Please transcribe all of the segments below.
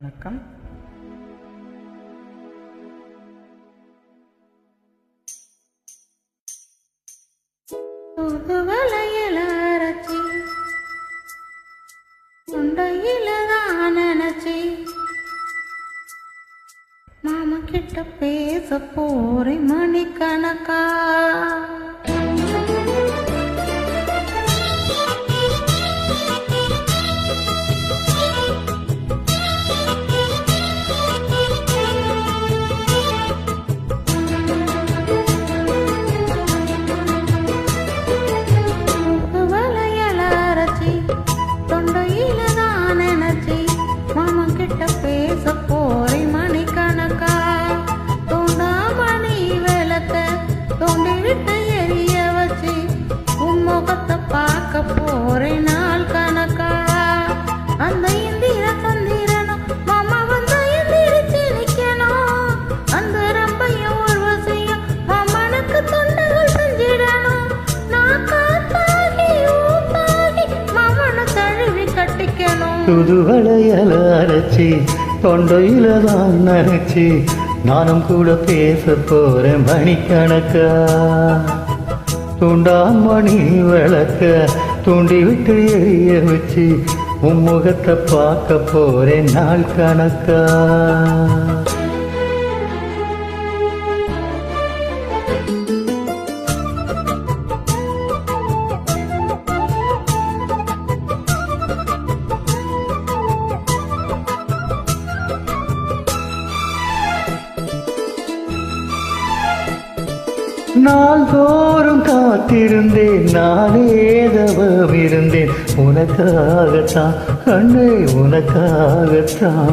வணக்கம். வலையில அரைச்சி தொண்டையில தான் நினைச்சி மாமா கிட்ட பேச போறேன் மணிக்கணக்கா. புதுவளையல அரைச்சி தொண்டையில தான் நினைச்சி நானும் கூட பேச போறேன் மணிக்கணக்கா. தூண்டாமணி விளக்க தூண்டி விட்டு எரிய வச்சு உன் முகத்தை பார்க்க போறேன் நாள் கணக்கா. நாள்தோறும் காத்திருந்தேன், நானேதவம் இருந்தேன் உனக்காகத்தான் கண்ணே, உனக்காகத்தான்.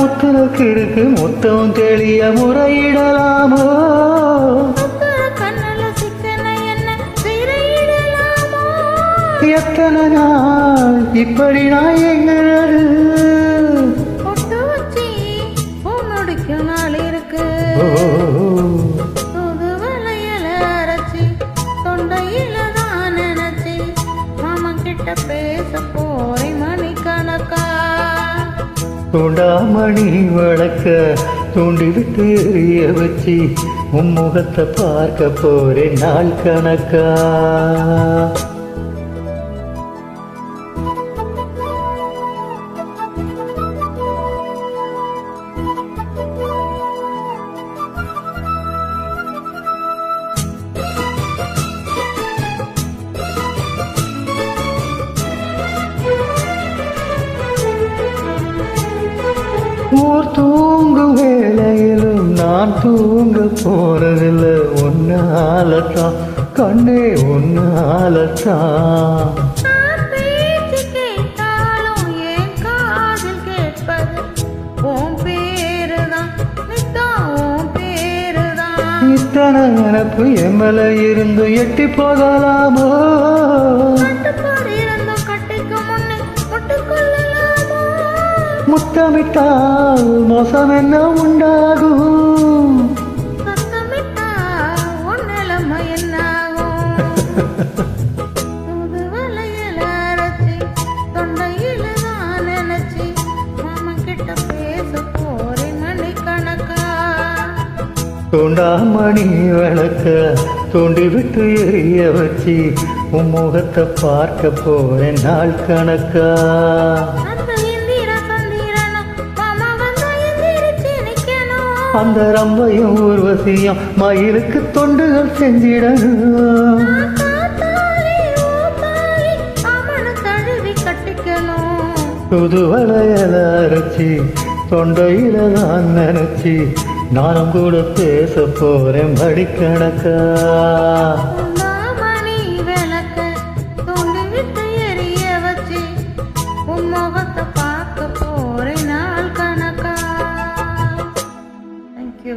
முத்தனுக்கு இருக்கு மொத்தம் தெளிய முறையிடலாமோ, எத்தனை நாள் இப்படி நான் எங்கிறது பொட்டு வச்சி பொண்ணுடிக்கும் நாள் இருக்கு. புது வலையில அரைச்சி தொண்டையில தான் நினைச்சி மாமா கிட்ட பேச போறேன் மணிக்கணக்கா. தூண்டாமணி வழக்க தூண்டி விட்டு எரிய வச்சு உன் முகத்தை பார்க்க போறேன் நாள் கணக்கா. ஊர் தூங்கும் வேளையிலும் நான் தூங்க போறதில்லை ஒன்னாலத்தான் கண்ணே, ஒன்னாலத்தான். இத்தனை நினப்பு எம்மல இருந்து எட்டி போகலாமோ, முத்தமிட்டால் மோசம் என்ன உண்டாகும், தூண்டாமணி விளக்க தூண்டி விட்டு எரிய வச்சு உன் முகத்தை பார்க்க போறேன் நாள் கணக்கா. அந்த ரம்பையும் ஊர்வசியும் மயிலுக்கு தொண்டுகள் செஞ்சிடணும், புது வளையல அரைச்சி தொண்டையில தான் நினைச்சி நானும் கூட பேச போறேன் மணிக்கணக்கா. Thank you.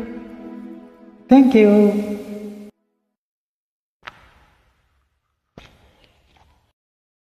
Thank you.